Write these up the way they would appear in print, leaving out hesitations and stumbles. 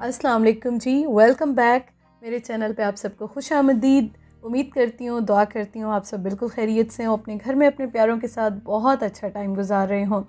अस्सलाम वालेकुम जी, welcome back मेरे चैनल पे। आप सबको खुश आमदीद। उम्मीद करती हूँ, दुआ करती हूँ आप सब बिल्कुल खैरियत से हों, अपने घर में अपने प्यारों के साथ बहुत अच्छा टाइम गुजार रहे हों।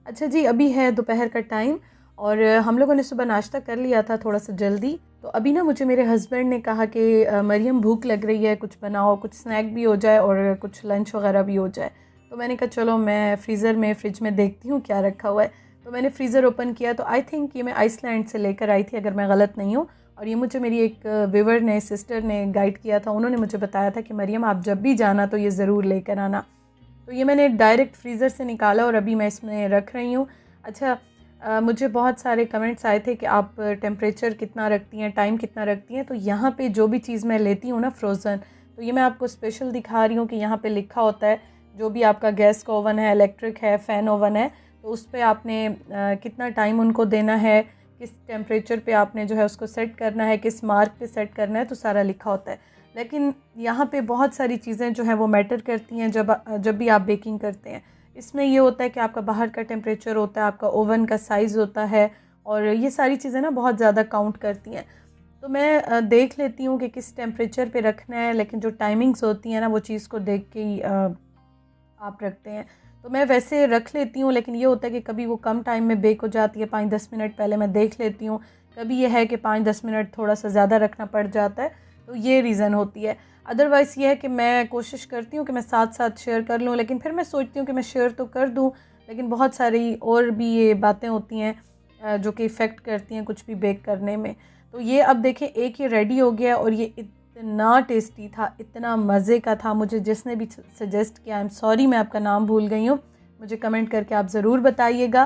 अच्छा जी, अभी है दोपहर का टाइम और हम लोगों ने सुबह नाश्ता कर लिया था थोड़ा सा जल्दी। तो अभी ना मुझे मेरे हस्बैंड ने कहा कि मरियम भूख लग रही है, कुछ बनाओ, कुछ स्नैक भी हो जाए और कुछ लंच वगैरह भी हो जाए। तो मैंने कहा चलो मैं फ्रिज में देखती हूँ क्या रखा हुआ है। तो मैंने फ्रीज़र ओपन किया तो आई थिंक ये मैं आइसलैंड से लेकर आई थी, अगर मैं गलत नहीं हूँ। और ये मुझे मेरी एक व्यूवर ने, सिस्टर ने गाइड किया था। उन्होंने मुझे बताया था कि मरियम आप जब भी जाना तो ये ज़रूर लेकर आना। तो ये मैंने डायरेक्ट फ्रीज़र से निकाला और अभी मैं इसमें रख रही हूँ। अच्छा, मुझे बहुत सारे कमेंट्स आए थे कि आप टेम्परेचर कितना रखती हैं, टाइम कितना रखती हैं। तो यहाँ पे जो भी चीज़ मैं लेती हूँ ना फ्रोज़न, तो ये मैं आपको स्पेशल दिखा रही हूँ कि यहाँ पे लिखा होता है जो भी आपका गैस का ओवन है, इलेक्ट्रिक है, फ़ैन ओवन है, तो उस पे आपने कितना टाइम उनको देना है, किस टेम्परेचर पे आपने जो है उसको सेट करना है, किस मार्क पे सेट करना है, तो सारा लिखा होता है। लेकिन यहाँ पे बहुत सारी चीज़ें जो हैं वो मैटर करती हैं जब भी आप बेकिंग करते हैं। इसमें ये होता है कि आपका बाहर का टेम्परेचर होता है, आपका ओवन का साइज़ होता है, और ये सारी चीज़ें ना बहुत ज़्यादा काउंट करती हैं। तो मैं देख लेती हूँ कि किस टेम्परेचर पे रखना है, लेकिन जो टाइमिंग्स होती हैं ना वो चीज़ को देख के ही आप रखते हैं। तो मैं वैसे रख लेती हूँ, लेकिन ये होता है कि कभी वो कम टाइम में बेक हो जाती है, 5-10 मिनट पहले मैं देख लेती हूँ। कभी ये है कि 5-10 मिनट थोड़ा सा ज़्यादा रखना पड़ जाता है, तो ये रीज़न होती है। अदरवाइज़ ये है कि मैं कोशिश करती हूँ कि मैं साथ-साथ शेयर कर लूँ, लेकिन फिर मैं सोचती हूँ कि मैं शेयर तो कर दूँ, लेकिन बहुत सारी और भी ये बातें होती हैं जो कि इफ़ेक्ट करती हैं कुछ भी बेक करने में। तो ये अब देखें, एक ये रेडी हो गया और ये इतना टेस्टी था, इतना मज़े का था। मुझे जिसने भी सजेस्ट किया, आई एम सॉरी मैं आपका नाम भूल गई हूँ, मुझे कमेंट करके आप ज़रूर बताइएगा।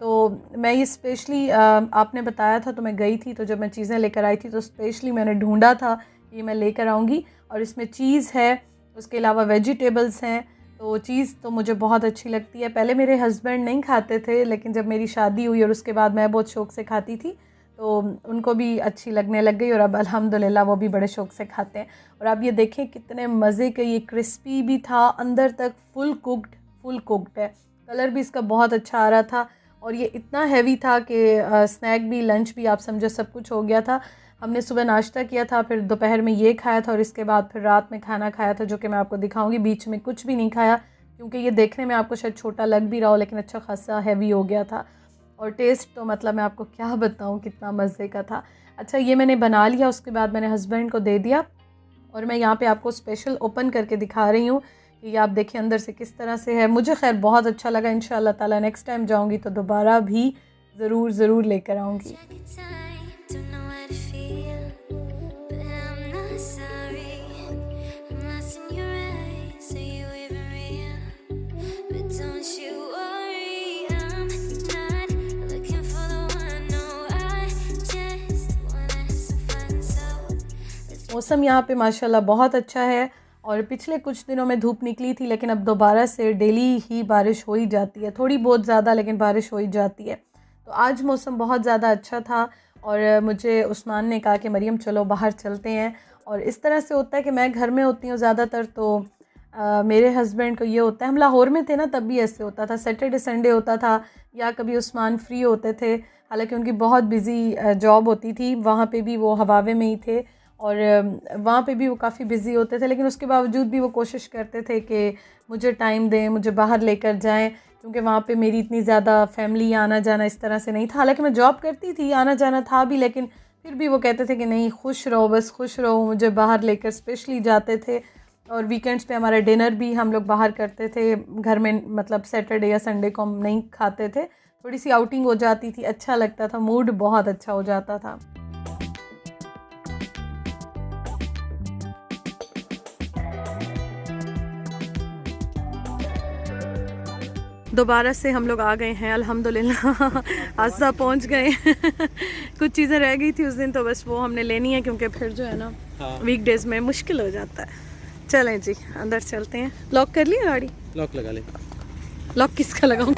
तो मैं ये स्पेशली आपने बताया था तो मैं गई थी, तो जब मैं चीज़ें लेकर आई थी तो स्पेशली मैंने ढूंढा था ये मैं लेकर आऊँगी। और इसमें चीज़ है, उसके अलावा वेजिटेबल्स हैं। तो चीज़ तो मुझे बहुत अच्छी लगती है। पहले मेरे हस्बैंड नहीं खाते थे, लेकिन जब मेरी शादी हुई और उसके बाद मैं बहुत शौक़ से खाती थी, तो उनको भी अच्छी लगने लग गई और अब अल्हम्दुलिल्लाह वो भी बड़े शौक़ से खाते हैं। और आप ये देखें कितने मज़े के, ये क्रिस्पी भी था, अंदर तक फुल कुक्ड है। कलर भी इसका बहुत अच्छा आ रहा था और ये इतना हैवी था कि स्नैक भी, लंच भी, आप समझो सब कुछ हो गया था। हमने सुबह नाश्ता किया था, फिर दोपहर में ये खाया था और इसके बाद फिर रात में खाना खाया था, जो कि मैं आपको दिखाऊंगी। बीच में कुछ भी नहीं खाया क्योंकि ये देखने में आपको शायद छोटा लग भी रहा हो, लेकिन अच्छा खासा हैवी हो गया था। और टेस्ट तो मतलब मैं आपको क्या बताऊँ, कितना मज़े का था। अच्छा, ये मैंने बना लिया, उसके बाद मैंने हस्बैंड को दे दिया और मैं यहाँ पे आपको स्पेशल ओपन करके दिखा रही हूँ कि ये आप देखिए अंदर से किस तरह से है। मुझे खैर बहुत अच्छा लगा। इंशाल्लाह ताला नेक्स्ट टाइम जाऊँगी तो दोबारा भी ज़रूर लेकर आऊँगी। मौसम यहाँ पे माशाल्लाह बहुत अच्छा है और पिछले कुछ दिनों में धूप निकली थी, लेकिन अब दोबारा से डेली ही बारिश हो ही जाती है, थोड़ी बहुत ज़्यादा, लेकिन बारिश हो ही जाती है। तो आज मौसम बहुत ज़्यादा अच्छा था और मुझे उस्मान ने कहा कि मरियम चलो बाहर चलते हैं। और इस तरह से होता है कि मैं घर में होती हूँ ज़्यादातर, तो मेरे हस्बैंड को ये होता है, हम लाहौर में थे ना तब भी ऐसे होता था, सैटरडे संडे होता था या कभी उस्मान फ्री होते थे। हालांकि उनकी बहुत बिज़ी जॉब होती थी, वहाँ पे भी वो हवावे में ही थे और वहाँ पे भी वो काफ़ी बिज़ी होते थे, लेकिन उसके बावजूद भी वो कोशिश करते थे कि मुझे टाइम दें, मुझे बाहर लेकर जाएं, क्योंकि वहाँ पे मेरी इतनी ज़्यादा फैमिली आना जाना इस तरह से नहीं था। हालांकि मैं जॉब करती थी, आना जाना था भी, लेकिन फिर भी वो कहते थे कि नहीं, खुश रहो, बस खुश रहो। मुझे बाहर लेकर स्पेशली जाते थे और वीकेंड्स पे हमारा डिनर भी हम लोग बाहर करते थे घर में, मतलब सैटरडे या संडे को हम नहीं खाते थे। थोड़ी सी आउटिंग हो जाती थी, अच्छा लगता था, मूड बहुत अच्छा हो जाता था। दोबारा से हम लोग आ गए हैं अल्हम्दुलिल्लाह। आस्था पहुंच गए। कुछ चीज़ें रह गई थी उस दिन, तो बस वो हमने लेनी है, क्योंकि फिर जो है ना वीकडेज़ में मुश्किल हो जाता है। चलें जी, अंदर चलते हैं। लॉक कर लिया गाड़ी? लॉक लगा ले। लॉक किसका लगाऊं?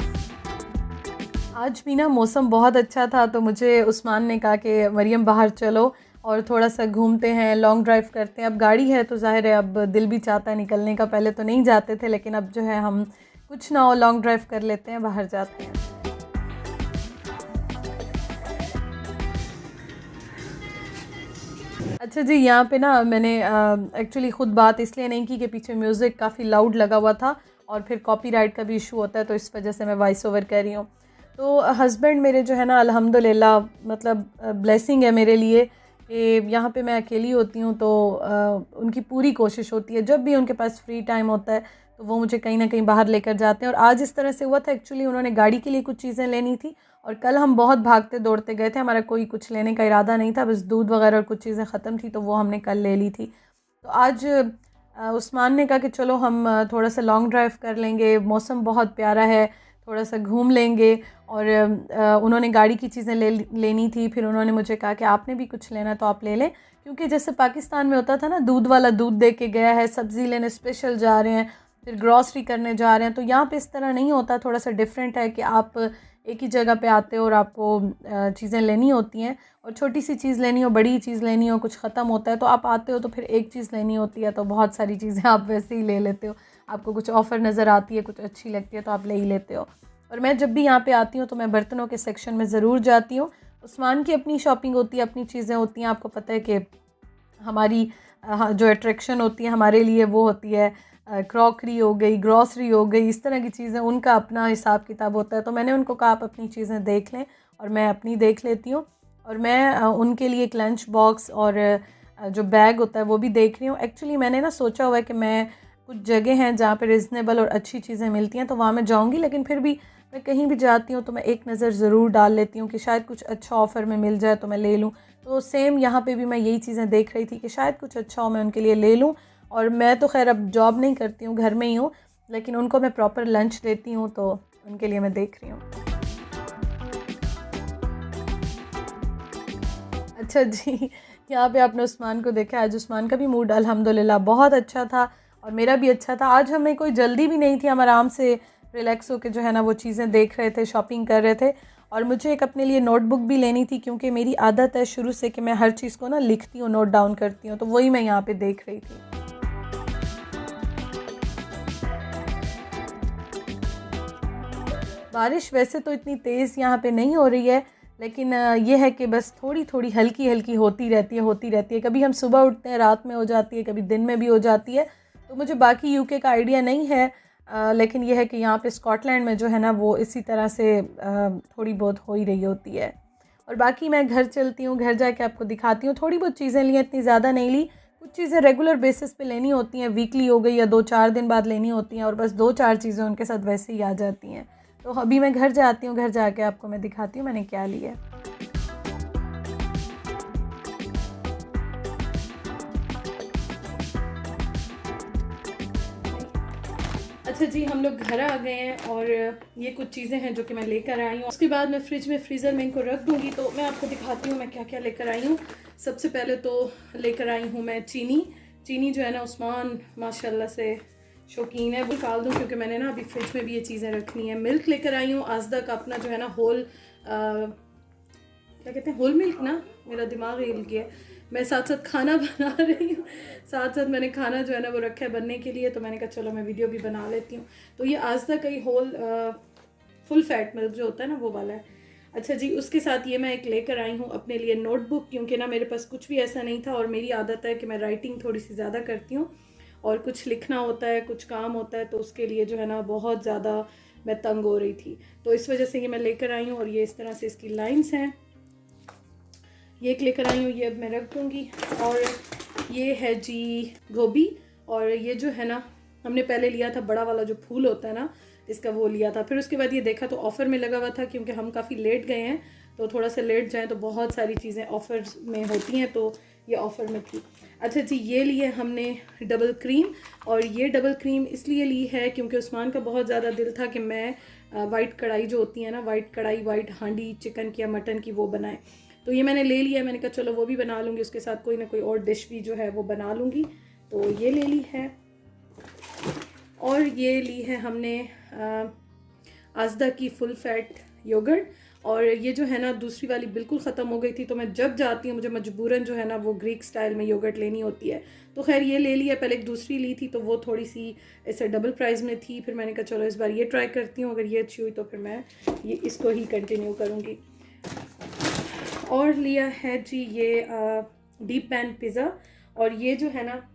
आज भी ना मौसम बहुत अच्छा था, तो मुझे उस्मान ने कहा कि मरियम बाहर चलो और थोड़ा सा घूमते हैं, लॉन्ग ड्राइव करते हैं। अब गाड़ी है तो ज़ाहिर है अब दिल भी चाहता है निकलने का। पहले तो नहीं जाते थे, लेकिन अब जो है हम कुछ ना हो लॉन्ग ड्राइव कर लेते हैं, बाहर जाते हैं। अच्छा जी, यहाँ पे ना मैंने एक्चुअली ख़ुद बात इसलिए नहीं की कि पीछे म्यूज़िक काफ़ी लाउड लगा हुआ था और फिर कॉपीराइट का भी इशू होता है, तो इस वजह से मैं वॉइस ओवर कर रही हूँ। तो हस्बैंड मेरे जो है ना अल्हम्दुलिल्लाह मतलब ब्लेसिंग है मेरे लिए कि यहाँ पे मैं अकेली होती हूँ, तो उनकी पूरी कोशिश होती है जब भी उनके पास फ्री टाइम होता है तो वो मुझे कहीं ना कहीं बाहर लेकर जाते हैं। और आज इस तरह से हुआ था, एक्चुअली उन्होंने गाड़ी के लिए कुछ चीज़ें लेनी थी और कल हम बहुत भागते दौड़ते गए थे, हमारा कोई कुछ लेने का इरादा नहीं था, बस दूध वगैरह और कुछ चीज़ें ख़त्म थी तो वो हमने कल ले ली थी। तो आज उस्मान ने कहा कि चलो हम थोड़ा सा लॉन्ग ड्राइव कर लेंगे, मौसम बहुत प्यारा है, थोड़ा सा घूम लेंगे। और उन्होंने गाड़ी की चीज़ें लेनी थी, फिर उन्होंने मुझे कहा कि आपने भी कुछ लेना तो आप ले लें, क्योंकि जैसे पाकिस्तान में होता था ना, दूध वाला दूध दे के गया है, सब्ज़ी लेने स्पेशल जा रहे हैं, फिर ग्रॉसरी करने जा रहे हैं, तो यहाँ पे इस तरह नहीं होता, थोड़ा सा डिफरेंट है कि आप एक ही जगह पे आते हो और आपको चीज़ें लेनी होती हैं, और छोटी सी चीज़ लेनी हो, बड़ी चीज़ लेनी हो, कुछ ख़त्म होता है तो आप आते हो तो फिर एक चीज़ लेनी होती है, तो बहुत सारी चीज़ें आप वैसे ही ले लेते हो, आपको कुछ ऑफ़र नज़र आती है, कुछ अच्छी लगती है तो आप ले ही लेते हो। और मैं जब भी यहाँ पे आती हूँ तो मैं बर्तनों के सेक्शन में ज़रूर जाती हूँ। उस्मान की अपनी शॉपिंग होती है, अपनी चीज़ें होती हैं, आपको पता है कि हमारी जो अट्रैक्शन होती है हमारे लिए वो होती है क्रॉकरी हो गई, ग्रॉसरी हो गई, इस तरह की चीज़ें, उनका अपना हिसाब किताब होता है। तो मैंने उनको कहा आप अपनी चीज़ें देख लें और मैं अपनी देख लेती हूँ, और मैं उनके लिए एक लंच बॉक्स और जो बैग होता है वो भी देख रही हूँ। एक्चुअली मैंने ना सोचा हुआ है कि मैं कुछ जगह हैं जहाँ पे रिजनेबल और अच्छी चीज़ें मिलती हैं तो वहाँ मैं जाऊँगी, लेकिन फिर भी मैं कहीं भी जाती हूँ तो मैं एक नज़र ज़रूर डाल लेती हूँ कि शायद कुछ अच्छा ऑफ़र में मिल जाए तो मैं ले लूँ। तो सेम यहाँ पे भी मैं यही चीज़ें देख रही थी कि शायद कुछ अच्छा हो, मैं उनके लिए ले लूँ। और मैं तो ख़ैर अब जॉब नहीं करती हूँ, घर में ही हूँ, लेकिन उनको मैं प्रॉपर लंच देती हूँ तो उनके लिए मैं देख रही हूँ। अच्छा जी, यहाँ पे आपने उस्मान को देखा, आज उस्मान का भी मूड अल्हम्दुलिल्लाह बहुत अच्छा था और मेरा भी अच्छा था। आज हमें कोई जल्दी भी नहीं थी, हम आराम से रिलैक्स होके जो है ना वो चीज़ें देख रहे थे, शॉपिंग कर रहे थे। और मुझे एक अपने लिए नोटबुक भी लेनी थी, क्योंकि मेरी आदत है शुरू से कि मैं हर चीज़ को ना लिखती हूँ, नोट डाउन करती हूँ, तो वही मैं यहाँ पे देख रही थी। बारिश वैसे तो इतनी तेज़ यहाँ पे नहीं हो रही है, लेकिन ये है कि बस थोड़ी-थोड़ी हल्की-हल्की होती रहती है। कभी हम सुबह उठते हैं, रात में हो जाती है, कभी दिन में भी हो जाती है। तो मुझे बाकी यूके का आइडिया नहीं है, लेकिन ये है कि यहाँ पे स्कॉटलैंड में जो है ना वो इसी तरह से थोड़ी बहुत हो ही रही होती है। और बाकी मैं घर चलती हूँ, घर जाके आपको दिखाती हूँ। थोड़ी बहुत चीज़ें ली हैं, इतनी ज़्यादा नहीं ली। कुछ चीज़ें रेगुलर बेसिस पे लेनी होती हैं, वीकली हो गई या 2-4 दिन बाद लेनी होती हैं, और बस 2-4 चीज़ें उनके साथ वैसे ही आ जाती हैं। तो अभी मैं घर जाती हूँ, घर जाके आपको मैं दिखाती हूँ मैंने क्या लिया है। अच्छा जी, हम लोग घर आ गए हैं और ये कुछ चीज़ें हैं जो कि मैं लेकर आई हूँ। उसके बाद मैं फ्रिज में, फ्रीज़र में इनको रख दूँगी, तो मैं आपको दिखाती हूँ मैं क्या क्या लेकर आई हूँ। सबसे पहले तो लेकर आई हूँ मैं चीनी। चीनी जो है ना उस्मान माशाल्लाह से शौकीन है, वो निकाल दूँ क्योंकि मैंने ना अभी फ्रिज में भी ये चीज़ें रखनी है। मिल्क लेकर आई हूँ आज़दा का अपना जो है ना होल, क्या कहते हैं, होल मिल्क ना, मेरा दिमाग हिल गया। मैं साथ साथ खाना बना रही हूँ, साथ साथ मैंने खाना जो है ना वो रखा है बनने के लिए, तो मैंने कहा चलो मैं वीडियो भी बना लेती हूँ। तो ये आज तक ही होल फुल फैट मिल्क जो होता है ना वो वाला है। अच्छा जी, उसके साथ ये मैं एक लेकर आई हूँ अपने लिए नोटबुक, क्योंकि ना मेरे पास कुछ भी ऐसा नहीं था, और मेरी आदत है कि मैं राइटिंग थोड़ी सी ज़्यादा करती हूँ, और कुछ लिखना होता है, कुछ काम होता है, तो उसके लिए जो है ना बहुत ज़्यादा मैं तंग हो रही थी, तो इस वजह से ये मैं लेकर आई हूँ। और ये इस तरह से इसकी लाइन्स हैं, ये एक लेकर आई हूँ, ये अब मैं रख दूँगी। और ये है जी गोभी, और ये जो है ना हमने पहले लिया था बड़ा वाला जो फूल होता है ना इसका, वो लिया था। फिर उसके बाद ये देखा तो ऑफ़र में लगा हुआ था, क्योंकि हम काफ़ी लेट गए हैं, तो थोड़ा सा लेट जाएँ तो बहुत सारी चीज़ें ऑफ़र में होती हैं, तो ये ऑफ़र में थी। अच्छा जी, ये लिए हमने डबल क्रीम, और ये डबल क्रीम इसलिए ली है क्योंकि उस्मान का बहुत ज़्यादा दिल था कि मैं वाइट कढ़ाई जो होती है ना, वाइट कढ़ाई, वाइट हांडी चिकन की या मटन की, वो बनाएं। तो ये मैंने ले लिया, मैंने कहा चलो वो भी बना लूँगी, उसके साथ कोई ना कोई और डिश भी जो है वो बना लूँगी, तो ये ले ली है। और ये ली है हमने आज़दा की फुल फैट योगर्ट, और ये जो है ना दूसरी वाली बिल्कुल ख़त्म हो गई थी, तो मैं जब जाती हूँ मुझे मजबूरन जो है ना वो ग्रीक स्टाइल में योगर्ट लेनी होती है, तो खैर ये ले लिया। पहले एक दूसरी ली थी तो वो थोड़ी सी ऐसे डबल प्राइस में थी, फिर मैंने कहा चलो इस बार ये ट्राई करती हूँ, अगर ये अच्छी हुई तो फिर मैं ये इसको ही कंटिन्यू करूँगी। और लिया है जी ये डीप पैन पिज़्ज़ा, और ये जो है ना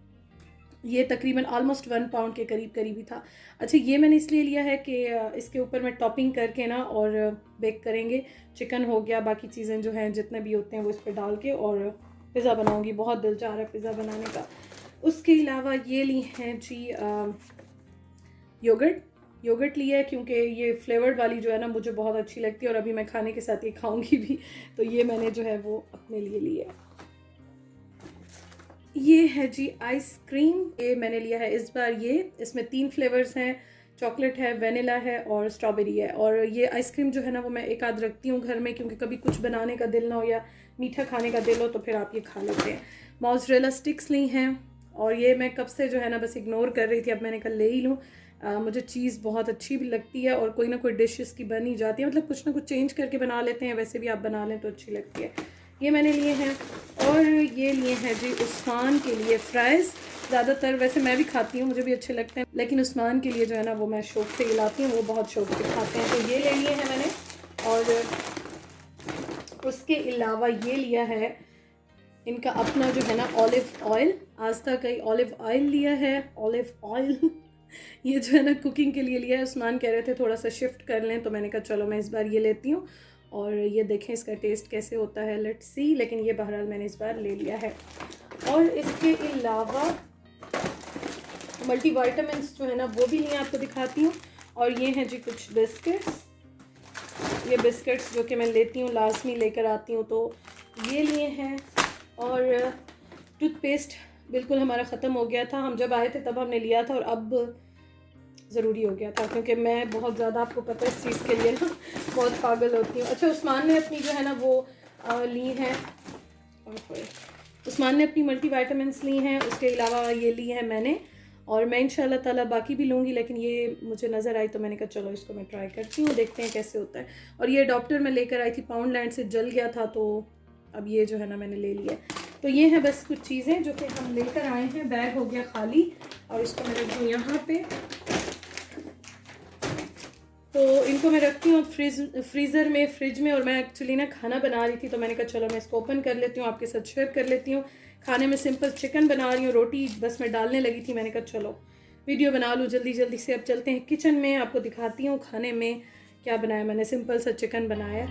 ये तकरीबन ऑलमोस्ट 1 पाउंड के करीब ही था। अच्छा, ये मैंने इसलिए लिया है कि इसके ऊपर मैं टॉपिंग करके ना और बेक करेंगे। चिकन हो गया, बाकी चीज़ें जो हैं जितने भी होते हैं वो इस पर डाल के और पिज़्ज़ा बनाऊंगी। बहुत दिल चाह रहा है पिज़्ज़ा बनाने का। उसके अलावा ये ली हैं जी योगर्ट लिया है, क्योंकि ये फ्लेवर्ड वाली जो है ना मुझे बहुत अच्छी लगती है और अभी मैं खाने के साथ ये खाऊंगी भी, तो ये मैंने जो है वो अपने लिए लिया है। ये है जी आइसक्रीम, ये मैंने लिया है इस बार। ये इसमें 3 फ्लेवर्स हैं, चॉकलेट है, वेनिला है और स्ट्रॉबेरी है। और ये आइसक्रीम जो है ना वो मैं एक आध रखती हूँ घर में, क्योंकि कभी कुछ बनाने का दिल ना हो या मीठा खाने का दिल हो तो फिर आप ये खा लेते हैं। मोज़रेला स्टिक्स ली हैं, और ये मैं कब से जो है ना बस इग्नोर कर रही थी, अब मैंने कल ले ही लूँ। मुझे चीज़ बहुत अच्छी भी लगती है और कोई ना कोई डिश इसकी बन ही जाती है, मतलब कुछ ना कुछ चेंज करके बना लेते हैं, वैसे भी आप बना लें तो अच्छी लगती है। ये मैंने लिए हैं। और ये लिए हैं जी उस्मान के लिए फ्राइज़। ज़्यादातर वैसे मैं भी खाती हूँ, मुझे भी अच्छे लगते हैं, लेकिन उस्मान के लिए जो है ना वो मैं शौक़ से खिलाती हूँ, वो बहुत शौक़ से खाते हैं, तो ये ले लिए हैं मैंने। और उसके अलावा ये लिया है इनका अपना जो है ना ऑलिव ऑयल, आस्था का ही ऑलिव ऑयल लिया है। ऑलिव ऑयल ये जो है ना कुकिंग के लिए लिया है। उस्मान कह रहे थे थोड़ा सा शिफ्ट कर लें, तो मैंने कहा चलो मैं इस बार ये लेती हूँ और ये देखें इसका टेस्ट कैसे होता है, लेट्स सी। लेकिन ये बहरहाल मैंने इस बार ले लिया है। और इसके अलावा मल्टीविटामिन्स जो है ना वो भी लिए आपको दिखाती हूँ। और ये हैं जी कुछ बिस्किट्स, ये बिस्किट्स जो कि मैं लेती हूँ, लाजमी लेकर आती हूँ, तो ये लिए हैं। और टूथपेस्ट बिल्कुल हमारा ख़त्म हो गया था, हम जब आए थे तब हमने लिया था और अब ज़रूरी हो गया था, क्योंकि मैं बहुत ज़्यादा, आपको पता है इस चीज़ के लिए ना बहुत पागल होती हूँ। अच्छा, उस्मान ने अपनी जो है ना वो ली हैं, उस्मान ने अपनी मल्टीविटामिन्स ली हैं। उसके अलावा ये ली है मैंने, और मैं इंशाल्लाह ताला बाकी भी लूँगी, लेकिन ये मुझे नज़र आई तो मैंने कहा चलो इसको मैं ट्राई करती हूँ, देखते हैं कैसे होता है। और ये डॉक्टर मैं लेकर आई थी, पाउंड लैंड से जल गया था, तो अब ये जो है ना मैंने ले लिया। तो ये है बस कुछ चीज़ें जो कि हम लेकर आए हैं। बैग हो गया खाली, और इसको मैं रख दूँ यहाँ पे। तो इनको मैं रखती हूँ फ्रीज़र में, फ्रिज में। और मैं एक्चुअली ना खाना बना रही थी, तो मैंने कहा चलो मैं इसको ओपन कर लेती हूँ, आपके साथ शेयर कर लेती हूँ। खाने में सिंपल चिकन बना रही हूँ, रोटी बस मैं डालने लगी थी, मैंने कहा चलो वीडियो बना लूँ जल्दी जल्दी से। अब चलते हैं किचन में, आपको दिखाती हूँ खाने में क्या बनाया मैंने। सिंपल सा चिकन बनाया।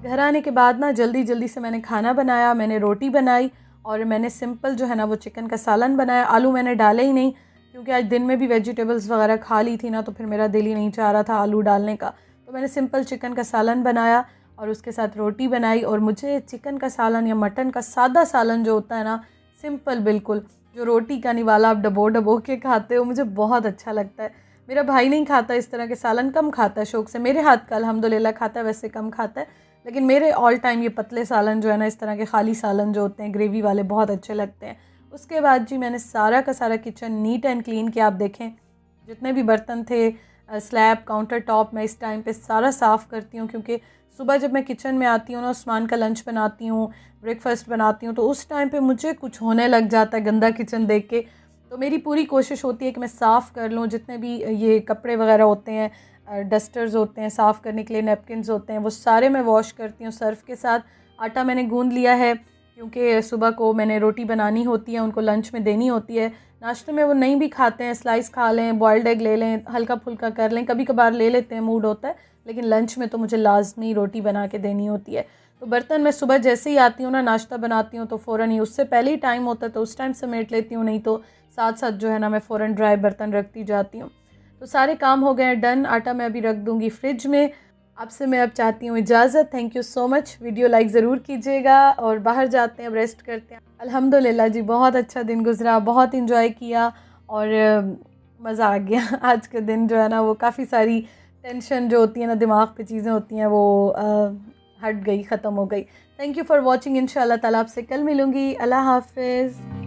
घर आने के बाद ना जल्दी जल्दी से मैंने खाना बनाया, मैंने रोटी बनाई और मैंने सिंपल जो है ना वो चिकन का सालन बनाया। आलू मैंने डाले ही नहीं, क्योंकि आज दिन में भी वेजिटेबल्स वगैरह खा ली थी ना, तो फिर मेरा दिल ही नहीं चाह रहा था आलू डालने का। तो मैंने सिंपल चिकन का सालन बनाया और उसके साथ रोटी बनाई। और मुझे चिकन का सालन या मटन का सादा सालन जो होता है ना, सिंपल बिल्कुल, जो रोटी का नहीं वाला आप डबो डबो के खाते हो, मुझे बहुत अच्छा लगता है। मेरा भाई नहीं खाता इस तरह के सालन, कम खाता है शौक़ से। मेरे हाथ का अल्हम्दुलिल्लाह खाता है, वैसे कम खाता है, लेकिन मेरे ऑल टाइम ये पतले सालन जो है ना, इस तरह के खाली सालन जो होते हैं ग्रेवी वाले, बहुत अच्छे लगते हैं। उसके बाद जी मैंने सारा का सारा किचन नीट एंड क्लीन किया। आप देखें जितने भी बर्तन थे, स्लैब, काउंटर टॉप, मैं इस टाइम पे सारा साफ़ करती हूँ, क्योंकि सुबह जब मैं किचन में आती हूँ ना, उस्मान का लंच बनाती हूँ, ब्रेकफास्ट बनाती हूँ, तो उस टाइम पे मुझे कुछ होने लग जाता है गंदा किचन देख के। तो मेरी पूरी कोशिश होती है कि मैं साफ़ कर लूँ। जितने भी ये कपड़े वगैरह होते हैं, डस्टर्स होते हैं साफ़ करने के लिए, नैपकिन्स होते हैं, वो सारे मैं वॉश करती हूँ सर्फ़ के साथ। आटा मैंने गूंद लिया है, क्योंकि सुबह को मैंने रोटी बनानी होती है, उनको लंच में देनी होती है। नाश्ते में वो नहीं भी खाते हैं, स्लाइस खा लें, बॉइल्ड एग ले लें, हल्का फुल्का कर लें, कभी कभार ले लेते हैं, मूड होता है, लेकिन लंच में तो मुझे लाजमी रोटी बना के देनी होती है। तो बर्तन मैं सुबह जैसे ही आती हूँ ना, नाश्ता बनाती हूँ, तो फ़ौरन ही, उससे पहले ही टाइम होता है तो उस टाइम समेट लेती हूँ, नहीं तो साथ साथ जो है ना मैं फ़ौरन ड्राई बर्तन रखती जाती हूँ। तो सारे काम हो गए हैं डन। आटा मैं अभी रख दूँगी फ्रिज में। आपसे मैं अब चाहती हूँ इजाज़त। Thank you so much. Video like ज़रूर कीजिएगा और बाहर जाते हैं, अब रेस्ट करते हैं। अल्हम्दुलिल्लाह जी बहुत अच्छा दिन गुज़रा, बहुत इंजॉय किया और मज़ा आ गया। आज के दिन जो है ना वो काफ़ी सारी टेंशन जो होती है ना, दिमाग पे चीज़ें होती हैं, वो हट गई, ख़त्म हो गई। Thank you for watching. इंशाल्लाह ताला आपसे कल मिलूँगी। अल्लाह हाफ़िज़।